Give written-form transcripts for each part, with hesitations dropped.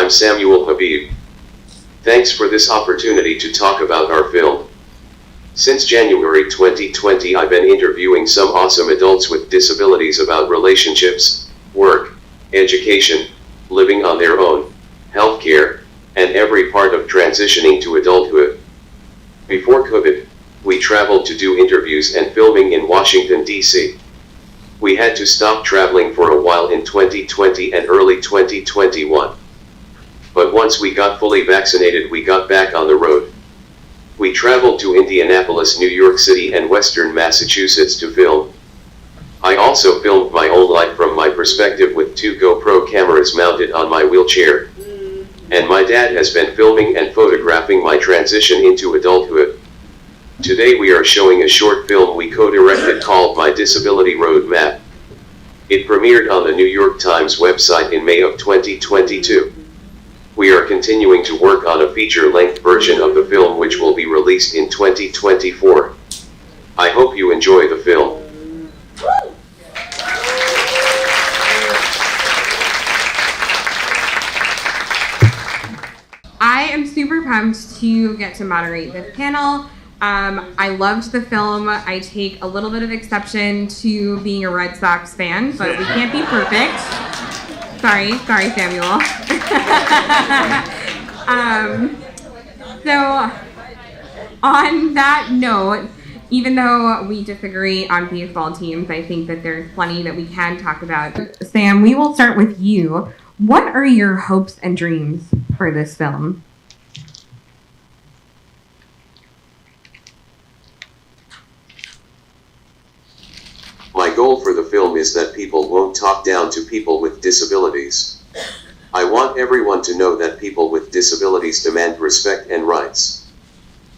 I'm Samuel Habib. Thanks for this opportunity to talk about our film. Since January 2020, I've been interviewing some awesome adults with disabilities about relationships, work, education, living on their own, healthcare, and every part of transitioning to adulthood. Before COVID, we traveled to do interviews and filming in Washington, D.C. We had to stop traveling for a while in 2020 and early 2021. But once we got fully vaccinated, we got back on the road. We traveled to Indianapolis, New York City, and Western Massachusetts to film. I also filmed my own life from my perspective with 2 GoPro cameras mounted on my wheelchair. And my dad has been filming and photographing my transition into adulthood. Today we are showing a short film we co-directed called My Disability Roadmap. It premiered on the New York Times website in May of 2022. We are continuing to work on a feature-length version of the film which will be released in 2024. I hope you enjoy the film. I am super pumped to get to moderate this panel. I loved the film. I take a little bit of exception to being a Red Sox fan, but we can't be perfect. Sorry, Samuel. So, on that note, even though we disagree on baseball teams, I think that there's plenty that we can talk about. Sam, we will start with you. What are your hopes and dreams for this film? My goal for the film is that people won't talk down to people with disabilities. I want everyone to know that people with disabilities demand respect and rights.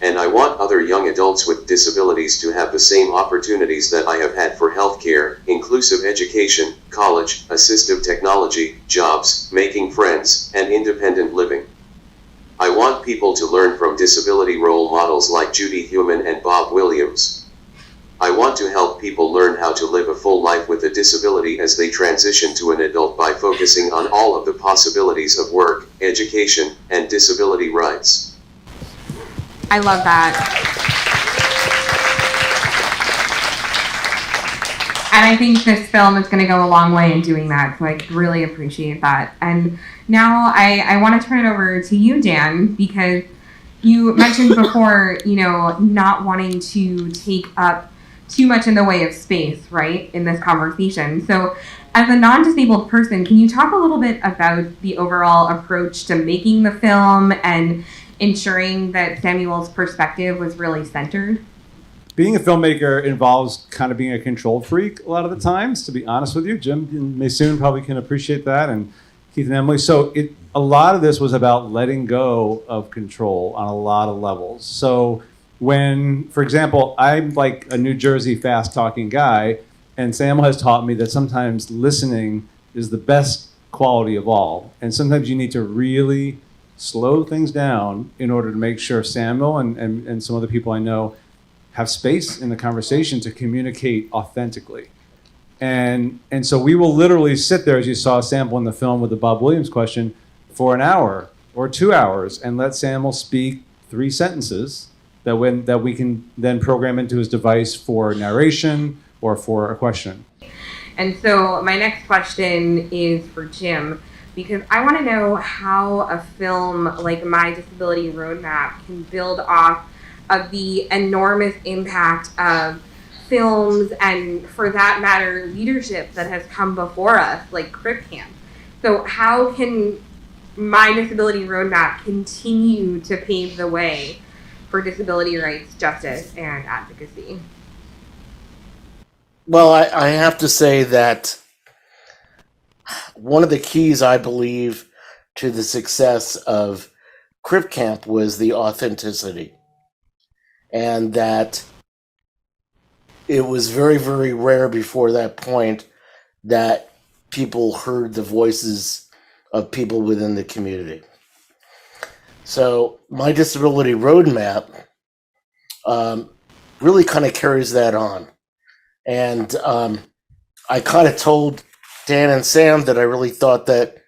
And I want other young adults with disabilities to have the same opportunities that I have had for healthcare, inclusive education, college, assistive technology, jobs, making friends, and independent living. I want people to learn from disability role models like Judy Heumann and Bob Williams. I want to help people learn how to live a full life with a disability as they transition to an adult by focusing on all of the possibilities of work, education, and disability rights. I love that. And I think this film is going to go a long way in doing that, so I really appreciate that. And now I want to turn it over to you, Dan, because you mentioned before, not wanting to take up too much in the way of space, right, in this conversation. So as a non-disabled person, can you talk a little bit about the overall approach to making the film and ensuring that Samuel's perspective was really centered? Being a filmmaker involves kind of being a control freak a lot of the times, to be honest with you. Jim and Maysoon probably can appreciate that, and Keith and Emily. So a lot of this was about letting go of control on a lot of levels. So when, for example, I'm like a New Jersey fast-talking guy, and Samuel has taught me that sometimes listening is the best quality of all. And sometimes you need to really slow things down in order to make sure Samuel and some other people I know have space in the conversation to communicate authentically. And so we will literally sit there, as you saw a sample in the film with the Bob Williams question, for an hour or 2 hours and let Samuel speak 3 sentences that we can then program into his device for narration or for a question. And so my next question is for Jim, because I want to know how a film like My Disability Roadmap can build off of the enormous impact of films and, for that matter, leadership that has come before us, like Crip Camp. So how can My Disability Roadmap continue to pave the way for disability rights, justice, and advocacy? Well, I have to say that one of the keys, I believe, to the success of Crip Camp was the authenticity. And that it was very, very rare before that point that people heard the voices of people within the community. So My Disability Roadmap really kind of carries that on. And I kind of told Dan and Sam that I really thought that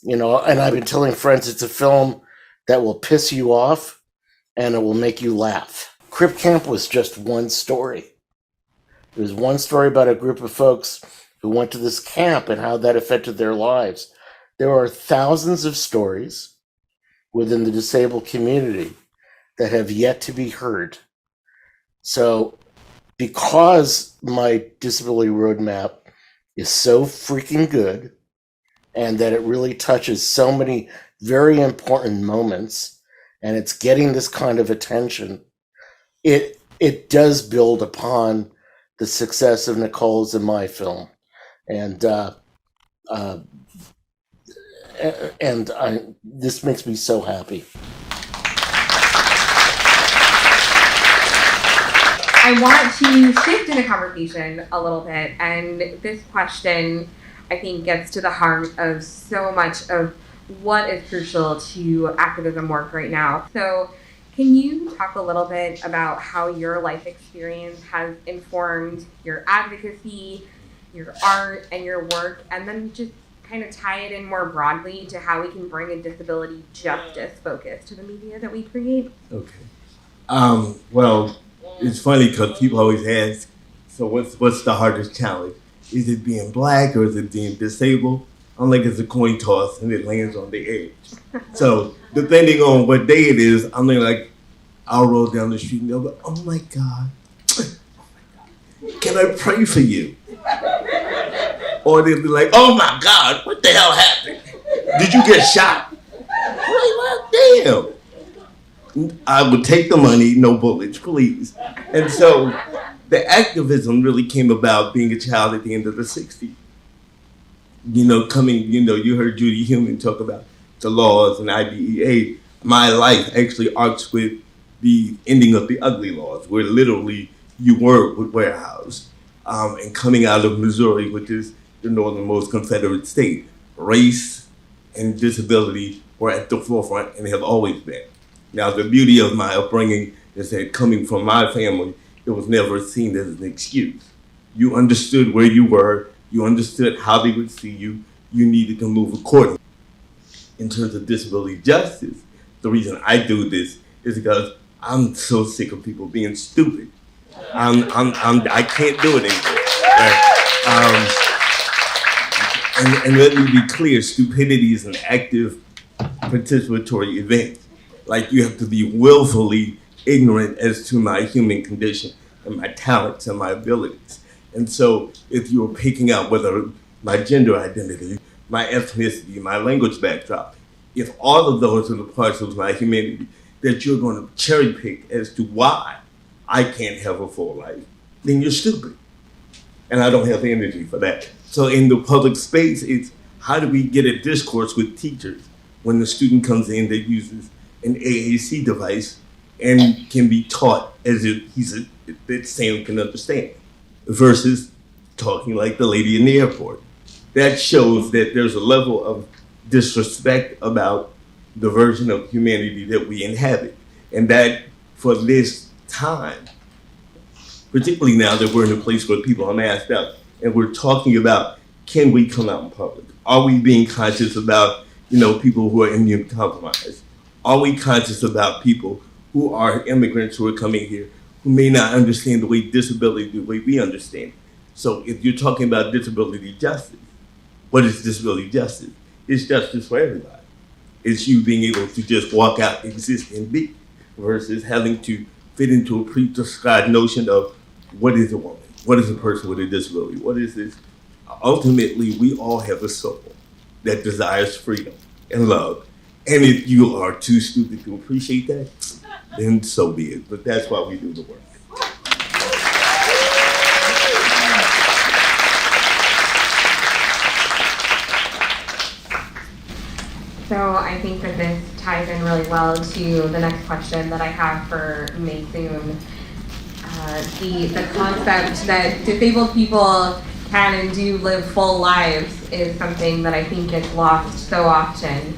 You know, and I've been telling friends it's a film that will piss you off and it will make you laugh. Crip Camp was just one story. It was one story about a group of folks who went to this camp and how that affected their lives. There are thousands of stories within the disabled community that have yet to be heard. So, because my disability roadmap is so freaking good and that it really touches so many very important moments and it's getting this kind of attention, it does build upon the success of Nicole's and my film. And this makes me so happy. I want to shift in the conversation a little bit, and this question, I think, gets to the heart of so much of what is crucial to activism work right now. So, can you talk a little bit about how your life experience has informed your advocacy, your art, and your work, and then just kind of tie it in more broadly to how we can bring a disability justice focus to the media that we create? Okay. Well, it's funny because people always ask, so what's the hardest challenge? Is it being black or is it being disabled? I'm like, it's a coin toss and it lands on the edge. So depending on what day it is, I'm like, I'll roll down the street and they'll go, oh my God, can I pray for you? Or they'll be like, oh my God, what the hell happened? Did you get shot? I'm like, well, damn. I would take the money, no bullets, please. And so the activism really came about being a child at the end of the 60s. You know, you heard Judy Heumann talk about the laws and IDEA. My life actually arcs with the ending of the ugly laws, where literally you were warehoused. And coming out of Missouri, which is the northernmost Confederate state, race and disability were at the forefront and have always been. Now, the beauty of my upbringing is that coming from my family, it was never seen as an excuse. You understood where you were, you understood how they would see you, you needed to move accordingly. In terms of disability justice, the reason I do this is because I'm so sick of people being stupid. I can't do it anymore. And let me be clear, stupidity is an active participatory event. Like, you have to be willfully ignorant as to my human condition and my talents and my abilities. And so if you're picking out whether my gender identity, my ethnicity, my language backdrop, if all of those are the parts of my humanity that you're going to cherry pick as to why I can't have a full life, then you're stupid. And I don't have the energy for that. So in the public space, it's how do we get a discourse with teachers when the student comes in that uses an AAC device and can be taught as if that Sam can understand, versus talking like the lady in the airport. That shows that there's a level of disrespect about the version of humanity that we inhabit. And that for this time, particularly now that we're in a place where people are masked up and we're talking about, can we come out in public? Are we being conscious about, people who are immune compromised? Are we conscious about people who are immigrants who are coming here who may not understand the way disability the way we understand it? So if you're talking about disability justice, what is disability justice? It's justice for everybody. It's you being able to just walk out, exist, and be, versus having to fit into a prescribed notion of what is a woman? What is a person with a disability? What is this? Ultimately, we all have a soul that desires freedom and love. And if you are too stupid to appreciate that, then so be it. But that's why we do the work. So I think that this ties in really well to the next question that I have for Maysoon. The concept that disabled people can and do live full lives is something that I think gets lost so often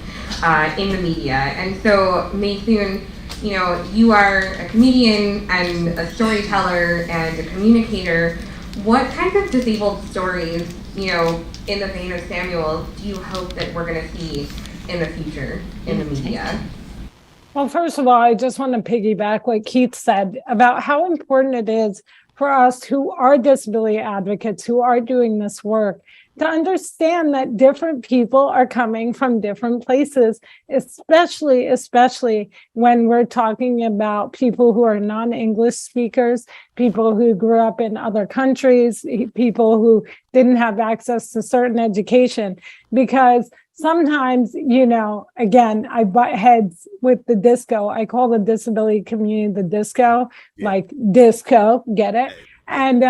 in the media. And so Maysoon, you are a comedian and a storyteller and a communicator. What kinds of disabled stories, in the vein of Samuel, do you hope that we're going to see in the future in the media? Well, first of all, I just want to piggyback what Keith said about how important it is for us who are disability advocates, who are doing this work, to understand that different people are coming from different places, especially when we're talking about people who are non-English speakers, people who grew up in other countries, people who didn't have access to certain education. Because sometimes, again, I butt heads with the disco. I call the disability community the disco, like disco, get it? And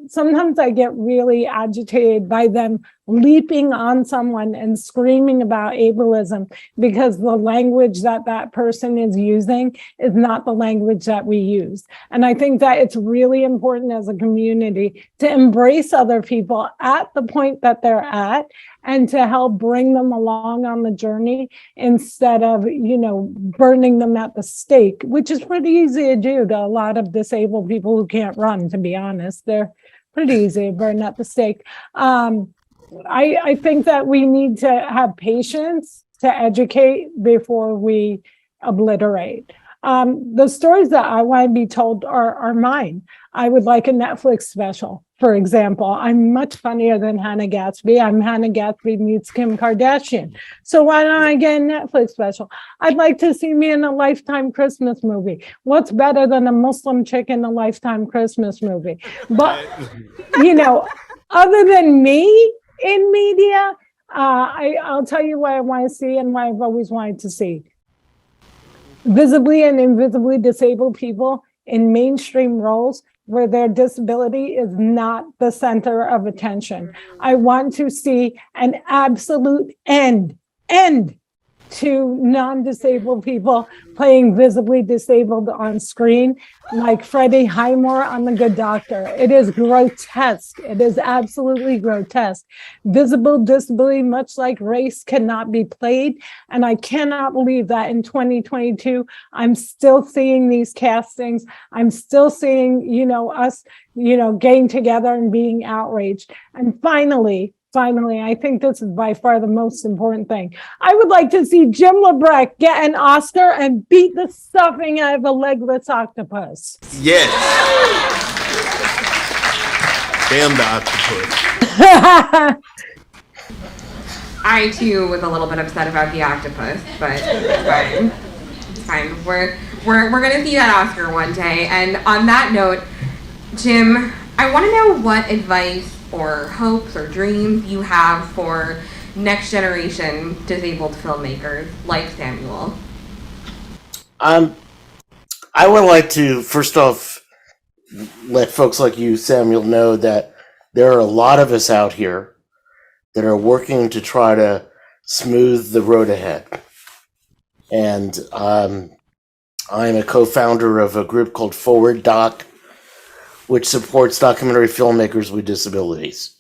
sometimes I get really agitated by them leaping on someone and screaming about ableism because the language that person is using is not the language that we use. And I think that it's really important as a community to embrace other people at the point that they're at and to help bring them along on the journey instead of, burning them at the stake, which is pretty easy to do to a lot of disabled people who can't run, to be honest. They're pretty easy to burn at the stake. I think that we need to have patience to educate before we obliterate. The stories that I want to be told are mine. I would like a Netflix special, for example. I'm much funnier than Hannah Gatsby. I'm Hannah Gatsby meets Kim Kardashian. So why don't I get a Netflix special? I'd like to see me in a Lifetime Christmas movie. What's better than a Muslim chick in a Lifetime Christmas movie? But, other than me in media, I'll tell you what I want to see and what I've always wanted to see. Visibly and invisibly disabled people in mainstream roles where their disability is not the center of attention. I want to see an absolute end to non-disabled people playing visibly disabled on screen, like Freddie Highmore on The Good Doctor. It is grotesque. It is absolutely grotesque. Visible disability, much like race, cannot be played. And I cannot believe that in 2022, I'm still seeing these castings. I'm still seeing, us, getting together and being outraged. And finally, I think this is by far the most important thing. I would like to see Jim LeBrecht get an Oscar and beat the stuffing out of a legless octopus. Yes. Damn the octopus. I too was a little bit upset about the octopus, but it's fine. It's fine. We're gonna see that Oscar one day. And on that note, Jim, I want to know what advice or hopes or dreams you have for next generation disabled filmmakers like Samuel. I would like to first off let folks like you, Samuel, know that there are a lot of us out here that are working to try to smooth the road ahead. And I'm a co-founder of a group called Forward Doc, which supports documentary filmmakers with disabilities.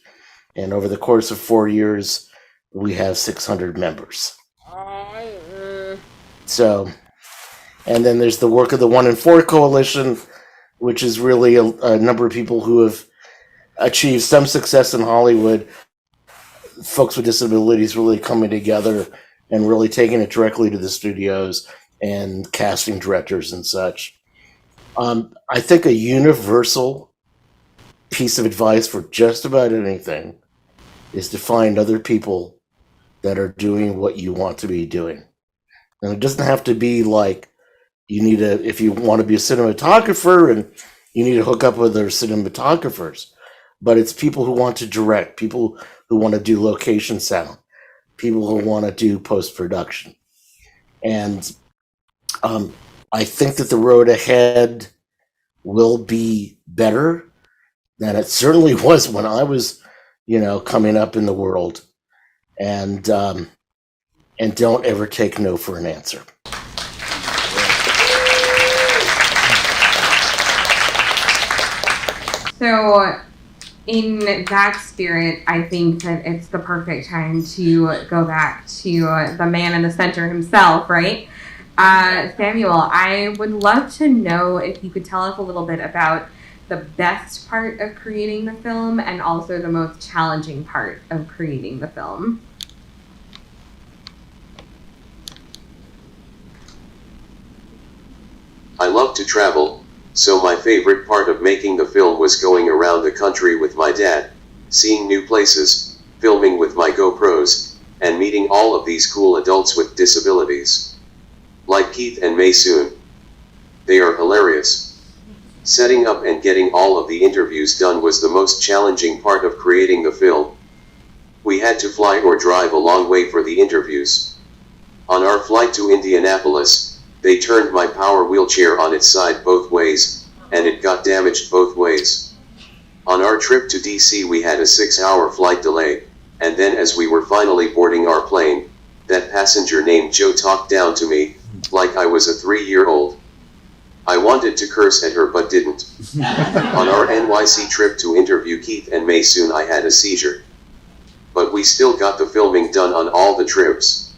And over the course of 4 years, we have 600 members. So, and then there's the work of the 1 in 4 Coalition, which is really a number of people who have achieved some success in Hollywood, folks with disabilities really coming together and really taking it directly to the studios and casting directors and such. I think a universal piece of advice for just about anything is to find other people that are doing what you want to be doing. And it doesn't have to be like if you want to be a cinematographer and you need to hook up with other cinematographers, but it's people who want to direct, people who want to do location sound, people who want to do post-production. And I think that the road ahead will be better than it certainly was when I was, coming up in the world. And don't ever take no for an answer. So in that spirit, I think that it's the perfect time to go back to the man in the center himself, right? Samuel, I would love to know if you could tell us a little bit about the best part of creating the film and also the most challenging part of creating the film? I love to travel, so my favorite part of making the film was going around the country with my dad, seeing new places, filming with my GoPros, and meeting all of these cool adults with disabilities. Like Keith and Maysoon. They are hilarious. Setting up and getting all of the interviews done was the most challenging part of creating the film. We had to fly or drive a long way for the interviews. On our flight to Indianapolis, they turned my power wheelchair on its side both ways, and it got damaged both ways. On our trip to DC we had a 6-hour flight delay, and then as we were finally boarding our plane, that passenger named Joe talked down to me, like I was a 3-year-old. I wanted to curse at her but didn't. On our NYC trip to interview Keith and Maysoon I had a seizure. But we still got the filming done on all the trips.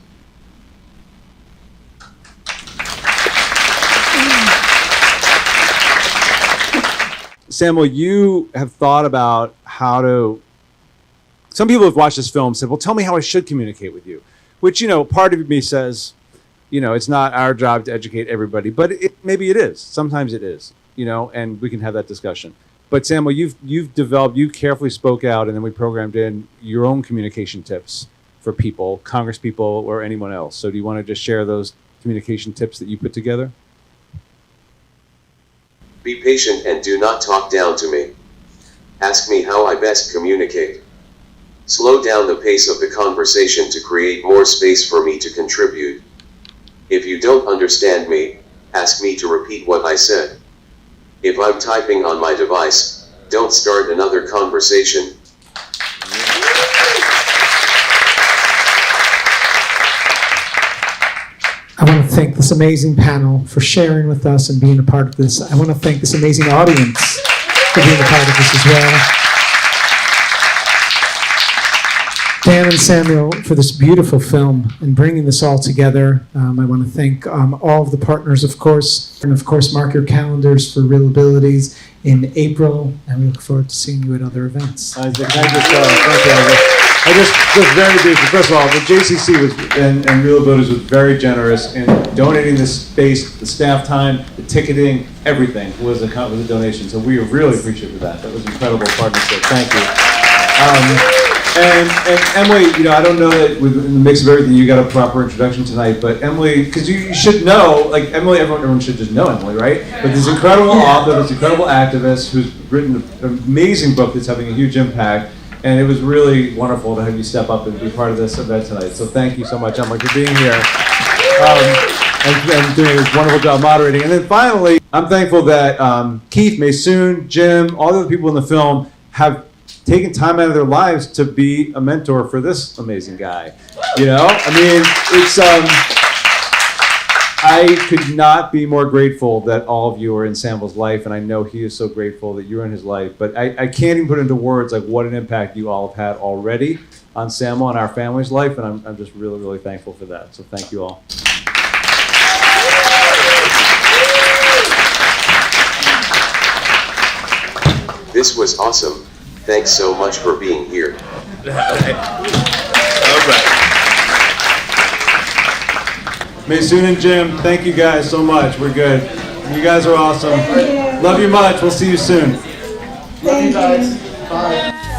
Samuel, you have thought about how to. Some people have watched this film and said, well, tell me how I should communicate with you. Which, you know, part of me says, you know, it's not our job to educate everybody, but maybe it is. Sometimes it is, you know, and we can have that discussion. But Samuel, you've developed, you carefully spoke out, and then we programmed in your own communication tips for people, Congress people, or anyone else. So do you want to just share those communication tips that you put together? Be patient and do not talk down to me. Ask me how I best communicate. Slow down the pace of the conversation to create more space for me to contribute. If you don't understand me, ask me to repeat what I said. If I'm typing on my device, don't start another conversation. I want to thank this amazing panel for sharing with us and being a part of this. I want to thank this amazing audience for being a part of this as well. Dan and Samuel for this beautiful film and bringing this all together. I want to thank all of the partners, of course, and of course mark your calendars for Real Abilities in April, and we look forward to seeing you at other events. Thank you, I just very briefly, first of all, the JCC was, and Real Abilities was very generous in donating the space, the staff time, the ticketing, everything was a donation. So we are really appreciative of that. That was an incredible partnership. Thank you. And Emily, you know, I don't know that in the mix of everything you got a proper introduction tonight, but Emily, because you should know, like Emily, everyone should just know Emily, right? But this incredible author, this incredible activist who's written an amazing book that's having a huge impact, and it was really wonderful to have you step up and be part of this event tonight. So thank you so much, Emily, for being here and doing a wonderful job moderating. And then finally, I'm thankful that Keith, Maysoon, Jim, all the other people in the film have taking time out of their lives to be a mentor for this amazing guy. You know, I mean, it's I could not be more grateful that all of you are in Samuel's life, and I know he is so grateful that you're in his life, but I can't even put into words like what an impact you all have had already on Samuel and our family's life, and I'm just really, really thankful for that. So thank you all. This was awesome. Thanks so much for being here. All right. Maysoon and Jim, thank you guys so much. We're good. You guys are awesome. Love you much. We'll see you soon. Love you guys. Bye.